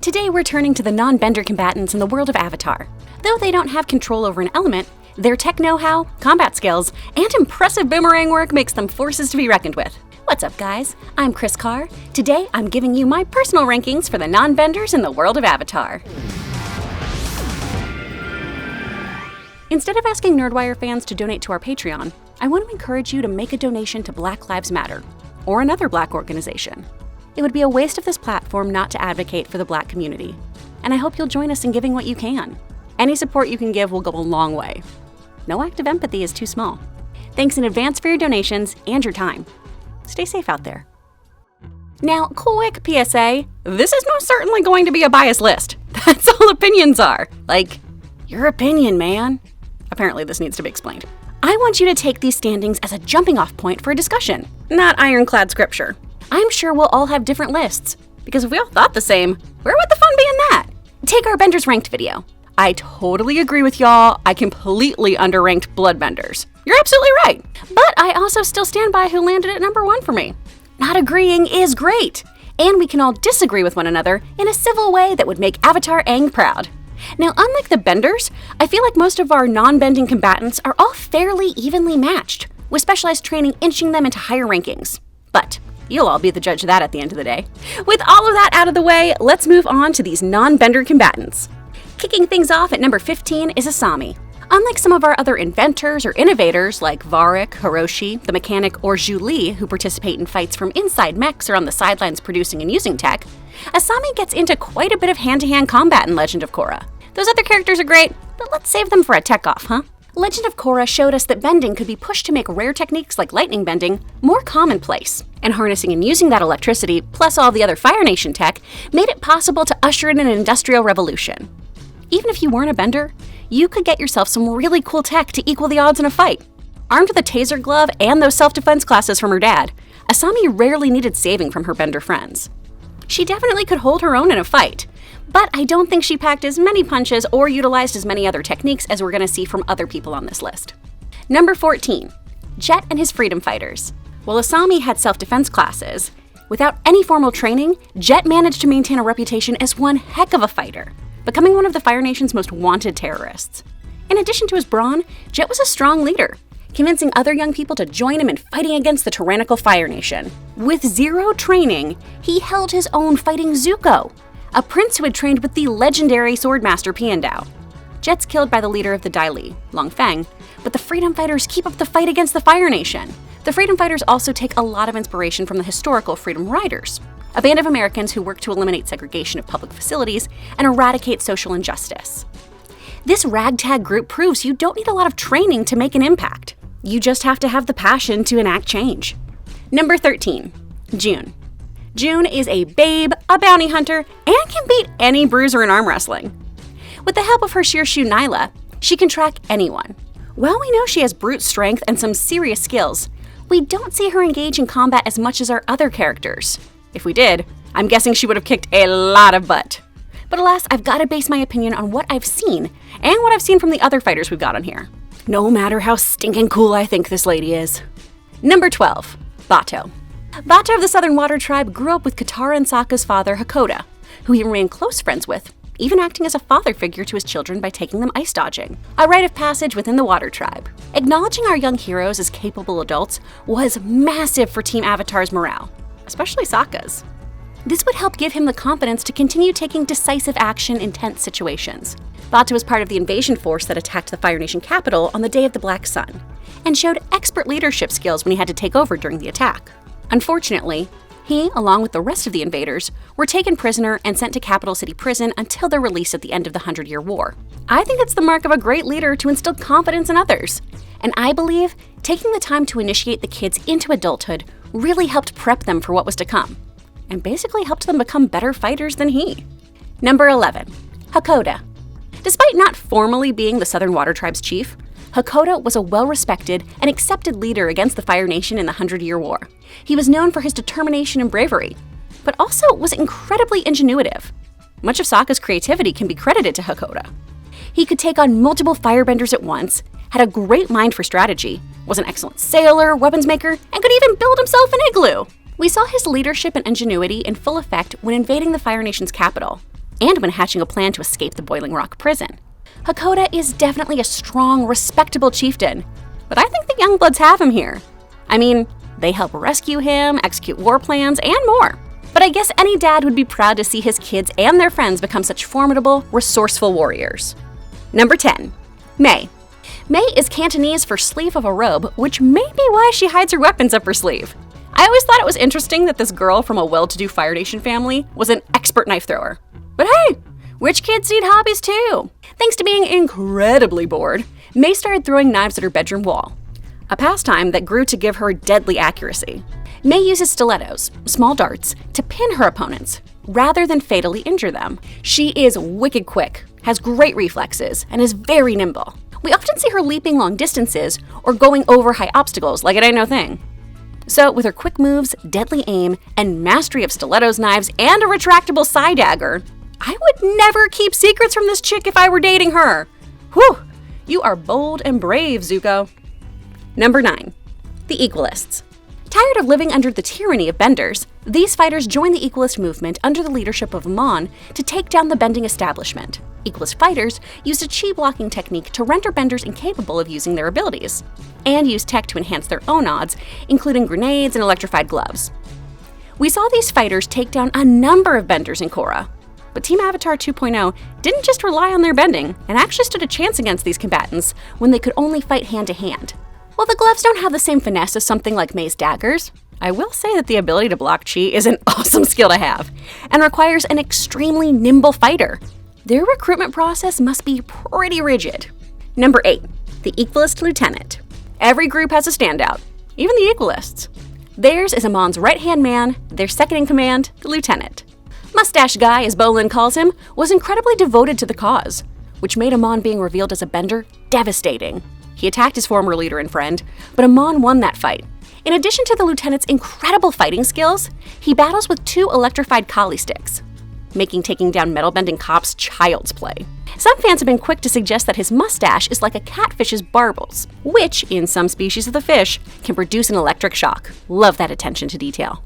Today we're turning to the non-bender combatants in the world of Avatar. Though they don't have control over an element, their tech know-how, combat skills, and impressive boomerang work makes them forces to be reckoned with. What's up, guys? I'm Kris Carr. Today I'm giving you my personal rankings for the non-benders in the world of Avatar. Instead of asking Nerdwire fans to donate to our Patreon, I want to encourage you to make a donation to Black Lives Matter, or another Black organization. It would be a waste of this platform not to advocate for the Black community, and I hope you'll join us in giving what you can. Any support you can give will go a long way. No act of empathy is too small. Thanks in advance for your donations and your time. Stay safe out there. Now, quick PSA, this is most certainly going to be a biased list. That's all opinions are. Like, your opinion, man. Apparently this needs to be explained. I want you to take these standings as a jumping off point for a discussion, not ironclad scripture. I'm sure we'll all have different lists, because if we all thought the same, where would the fun be in that? Take our Benders Ranked video. I totally agree with y'all, I completely underranked Bloodbenders. You're absolutely right. But I also still stand by who landed at number 1 for me. Not agreeing is great, and we can all disagree with one another in a civil way that would make Avatar Aang proud. Now, unlike the Benders, I feel like most of our non-bending combatants are all fairly evenly matched, with specialized training inching them into higher rankings. But you'll all be the judge of that at the end of the day. With all of that out of the way, let's move on to these non-bender combatants. Kicking things off at number 15 is Asami. Unlike some of our other inventors or innovators like Varric, Hiroshi, the mechanic, or Zhu Li, who participate in fights from inside mechs or on the sidelines producing and using tech, Asami gets into quite a bit of hand-to-hand combat in Legend of Korra. Those other characters are great, but let's save them for a tech off, huh? Legend of Korra showed us that bending could be pushed to make rare techniques like lightning bending more commonplace, and harnessing and using that electricity, plus all the other Fire Nation tech, made it possible to usher in an industrial revolution. Even if you weren't a bender, you could get yourself some really cool tech to equal the odds in a fight. Armed with a taser glove and those self-defense classes from her dad, Asami rarely needed saving from her bender friends. She definitely could hold her own in a fight, but I don't think she packed as many punches or utilized as many other techniques as we're going to see from other people on this list. Number 14, Jett and his Freedom Fighters. While Asami had self-defense classes, without any formal training, Jett managed to maintain a reputation as one heck of a fighter, becoming one of the Fire Nation's most wanted terrorists. In addition to his brawn, Jett was a strong leader, convincing other young people to join him in fighting against the tyrannical Fire Nation. With zero training, he held his own fighting Zuko, a prince who had trained with the legendary swordmaster Piandao. Jett's killed by the leader of the Tylee, Long Feng, but the Freedom Fighters keep up the fight against the Fire Nation. The Freedom Fighters also take a lot of inspiration from the historical Freedom Riders, a band of Americans who work to eliminate segregation of public facilities and eradicate social injustice. This ragtag group proves you don't need a lot of training to make an impact. You just have to have the passion to enact change. Number 13, June. June is a babe, a bounty hunter, and can beat any bruiser in arm wrestling. With the help of her Shirshu Nyla, she can track anyone. While we know she has brute strength and some serious skills, we don't see her engage in combat as much as our other characters. If we did, I'm guessing she would have kicked a lot of butt. But alas, I've got to base my opinion on what I've seen, and what I've seen from the other fighters we've got on here, no matter how stinking cool I think this lady is. Number 12, Batu. Batu of the Southern Water Tribe grew up with Katara and Sokka's father, Hakoda, who he remained close friends with, even acting as a father figure to his children by taking them ice dodging, a rite of passage within the Water Tribe. Acknowledging our young heroes as capable adults was massive for Team Avatar's morale, especially Sokka's. This would help give him the confidence to continue taking decisive action in tense situations. Batu was part of the invasion force that attacked the Fire Nation capital on the Day of the Black Sun, and showed expert leadership skills when he had to take over during the attack. Unfortunately, he, along with the rest of the invaders, were taken prisoner and sent to Capital City Prison until their release at the end of the 100-Year War. I think it's the mark of a great leader to instill confidence in others, and I believe taking the time to initiate the kids into adulthood really helped prep them for what was to come, and basically helped them become better fighters than he. Number 11, Hakoda. Despite not formally being the Southern Water Tribe's chief, Hakoda was a well-respected and accepted leader against the Fire Nation in the 100-Year War. He was known for his determination and bravery, but also was incredibly ingenuitive. Much of Sokka's creativity can be credited to Hakoda. He could take on multiple firebenders at once, had a great mind for strategy, was an excellent sailor, weapons maker, and could even build himself an igloo. We saw his leadership and ingenuity in full effect when invading the Fire Nation's capital, and when hatching a plan to escape the Boiling Rock prison. Hakoda is definitely a strong, respectable chieftain, but I think the Youngbloods have him here. I mean, they help rescue him, execute war plans, and more. But I guess any dad would be proud to see his kids and their friends become such formidable, resourceful warriors. Number 10. Mei. Mei is Cantonese for sleeve of a robe, which may be why she hides her weapons up her sleeve. I always thought it was interesting that this girl from a well-to-do Fire Nation family was an expert knife thrower. But hey, rich kids need hobbies too. Thanks to being incredibly bored, Mei started throwing knives at her bedroom wall, a pastime that grew to give her deadly accuracy. Mei uses stilettos, small darts, to pin her opponents, rather than fatally injure them. She is wicked quick, has great reflexes, and is very nimble. We often see her leaping long distances or going over high obstacles like it ain't no thing. So with her quick moves, deadly aim, and mastery of stilettos, knives, and a retractable side dagger, I would never keep secrets from this chick if I were dating her. Whew, you are bold and brave, Zuko. Number 9. The Equalists. Tired of living under the tyranny of benders, these fighters join the Equalist movement under the leadership of Amon to take down the bending establishment. Equalist fighters used a chi blocking technique to render benders incapable of using their abilities, and used tech to enhance their own odds, including grenades and electrified gloves. We saw these fighters take down a number of benders in Korra, but Team Avatar 2.0 didn't just rely on their bending and actually stood a chance against these combatants when they could only fight hand-to-hand. While the gloves don't have the same finesse as something like Mei's daggers, I will say that the ability to block chi is an awesome skill to have, and requires an extremely nimble fighter. Their recruitment process must be pretty rigid. Number 8. The Equalist Lieutenant. Every group has a standout, even the Equalists. Theirs is Amon's right-hand man, their second-in-command, the Lieutenant. Mustache Guy, as Bolin calls him, was incredibly devoted to the cause, which made Amon being revealed as a bender devastating. He attacked his former leader and friend, but Amon won that fight. In addition to the lieutenant's incredible fighting skills, he battles with 2 electrified Kali sticks, making taking down metal-bending cops child's play. Some fans have been quick to suggest that his mustache is like a catfish's barbels, which, in some species of the fish, can produce an electric shock. Love that attention to detail.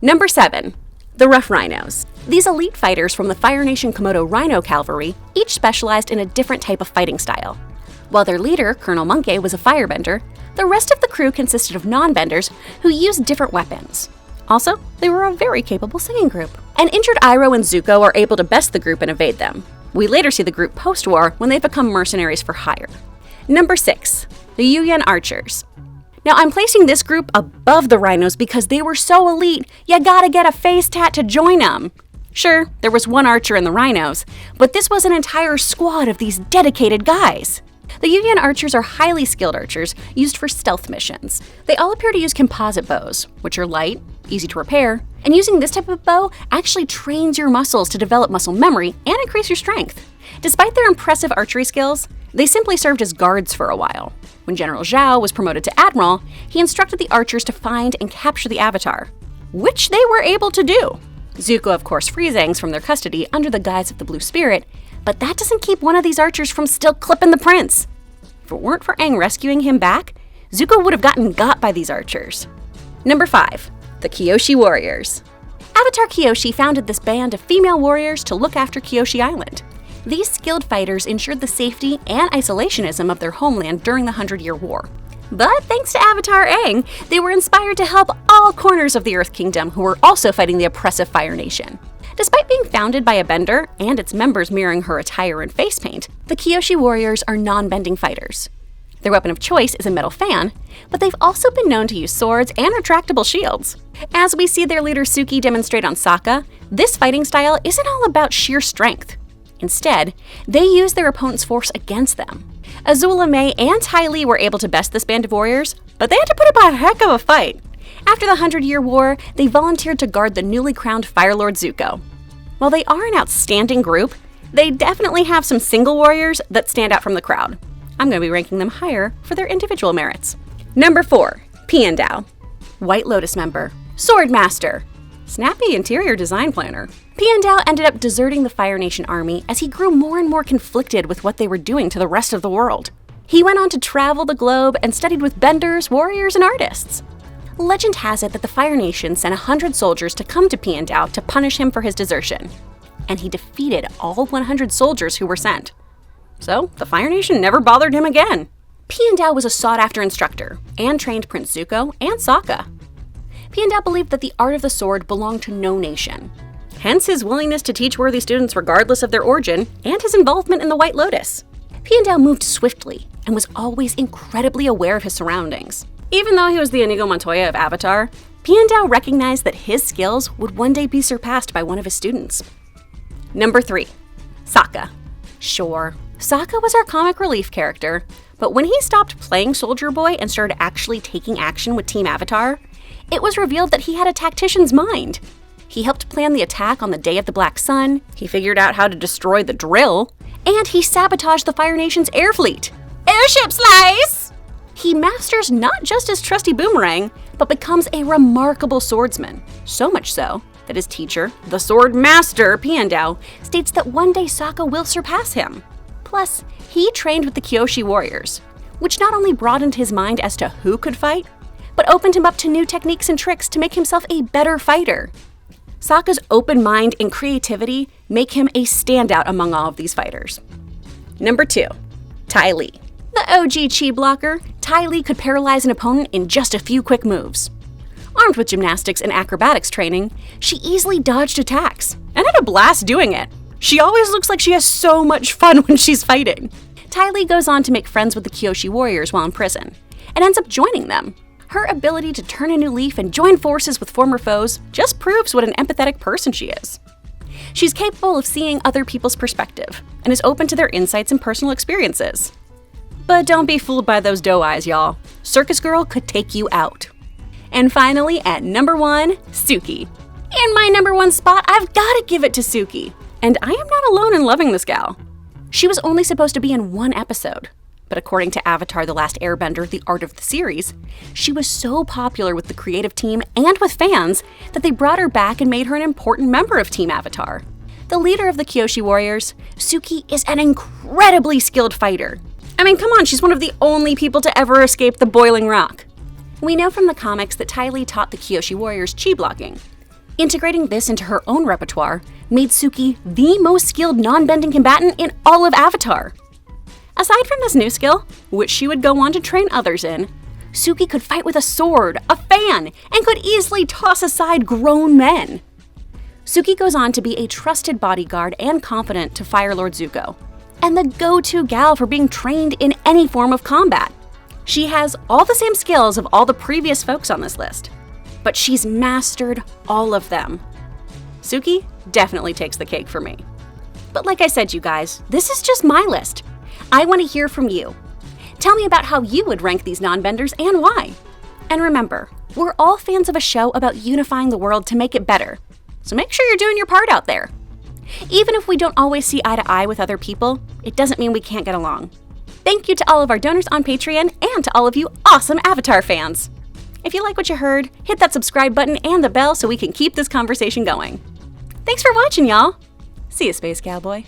Number 7. The Rough Rhinos. These elite fighters from the Fire Nation Komodo Rhino Cavalry each specialized in a different type of fighting style. While their leader, Colonel Monkey, was a firebender, the rest of the crew consisted of non-benders who used different weapons. Also, they were a very capable singing group. An injured Iroh and Zuko are able to best the group and evade them. We later see the group post-war when they've become mercenaries for hire. Number 6. The yu-yuan Archers. Now, I'm placing this group above the Rhinos because they were so elite, you gotta get a face tat to join them. Sure, there was one archer in the Rhinos, but this was an entire squad of these dedicated guys. The yu-yuan archers are highly skilled archers used for stealth missions. They all appear to use composite bows, which are light, easy to repair, and using this type of bow actually trains your muscles to develop muscle memory and increase your strength. Despite their impressive archery skills, they simply served as guards for a while. When General Zhao was promoted to admiral, he instructed the archers to find and capture the Avatar, which they were able to do. Zuko, of course, frees Aang's from their custody under the guise of the Blue Spirit, but that doesn't keep one of these archers from still clipping the prince. If it weren't for Aang rescuing him back, Zuko would have gotten got by these archers. Number 5. The Kyoshi Warriors. Avatar Kyoshi founded this band of female warriors to look after Kyoshi Island. These skilled fighters ensured the safety and isolationism of their homeland during the 100-Year War. But thanks to Avatar Aang, they were inspired to help all corners of the Earth Kingdom who were also fighting the oppressive Fire Nation. Despite being founded by a bender and its members mirroring her attire and face paint, the Kyoshi Warriors are non-bending fighters. Their weapon of choice is a metal fan, but they've also been known to use swords and retractable shields. As we see their leader Suki demonstrate on Saka, this fighting style isn't all about sheer strength. Instead, they use their opponent's force against them. Azula, Mei, and Tylee were able to best this band of warriors, but they had to put up a heck of a fight. After the 100-Year War, they volunteered to guard the newly crowned Fire Lord Zuko. While they are an outstanding group, they definitely have some single warriors that stand out from the crowd. I'm going to be ranking them higher for their individual merits. Number 4. Piandao. White Lotus member, Sword Master, snappy interior design planner. Piandao ended up deserting the Fire Nation army as he grew more and more conflicted with what they were doing to the rest of the world. He went on to travel the globe and studied with benders, warriors, and artists. Legend has it that the Fire Nation sent 100 soldiers to come to Piandao to punish him for his desertion. and he defeated all 100 soldiers who were sent. So, the Fire Nation never bothered him again. Piandao was a sought-after instructor, and trained Prince Zuko and Sokka. Piandao believed that the art of the sword belonged to no nation. Hence his willingness to teach worthy students regardless of their origin, and his involvement in the White Lotus. Piandao moved swiftly, and was always incredibly aware of his surroundings. Even though he was the Inigo Montoya of Avatar, Piandao recognized that his skills would one day be surpassed by one of his students. Number 3. Sokka. Sure, Sokka was our comic relief character, but when he stopped playing Soldier Boy and started actually taking action with Team Avatar, it was revealed that he had a tactician's mind. He helped plan the attack on the Day of the Black Sun, he figured out how to destroy the drill, and he sabotaged the Fire Nation's air fleet. Airship slice! He masters not just his trusty boomerang, but becomes a remarkable swordsman. So much so that his teacher, the sword master Piandao, states that one day Sokka will surpass him. Plus, he trained with the Kyoshi Warriors, which not only broadened his mind as to who could fight, but opened him up to new techniques and tricks to make himself a better fighter. Sokka's open mind and creativity make him a standout among all of these fighters. Number 2. Tylie. The OG chi blocker, Tylie could paralyze an opponent in just a few quick moves. Armed with gymnastics and acrobatics training, she easily dodged attacks, and had a blast doing it. She always looks like she has so much fun when she's fighting. Tylie goes on to make friends with the Kyoshi Warriors while in prison, and ends up joining them. Her ability to turn a new leaf and join forces with former foes just proves what an empathetic person she is. She's capable of seeing other people's perspective, and is open to their insights and personal experiences. But don't be fooled by those doe eyes, y'all. Circus Girl could take you out. And finally, at number 1, Suki. In my number 1 spot, I've gotta give it to Suki. And I am not alone in loving this gal. She was only supposed to be in 1 episode, but according to Avatar: The Last Airbender, The Art of the Series, she was so popular with the creative team and with fans that they brought her back and made her an important member of Team Avatar. The leader of the Kyoshi Warriors, Suki is an incredibly skilled fighter. I mean, come on, she's one of the only people to ever escape the boiling rock. We know from the comics that Tylie taught the Kyoshi Warriors chi blocking. Integrating this into her own repertoire made Suki the most skilled non-bending combatant in all of Avatar. Aside from this new skill, which she would go on to train others in, Suki could fight with a sword, a fan, and could easily toss aside grown men. Suki goes on to be a trusted bodyguard and confidant to Fire Lord Zuko, and the go-to gal for being trained in any form of combat. She has all the same skills of all the previous folks on this list, but she's mastered all of them. Suki definitely takes the cake for me. But like I said, you guys, this is just my list. I want to hear from you. Tell me about how you would rank these non-benders and why. And remember, we're all fans of a show about unifying the world to make it better. So make sure you're doing your part out there. Even if we don't always see eye to eye with other people, it doesn't mean we can't get along. Thank you to all of our donors on Patreon and to all of you awesome Avatar fans. If you like what you heard, hit that subscribe button and the bell so we can keep this conversation going. Thanks for watching, y'all. See you, Space Cowboy.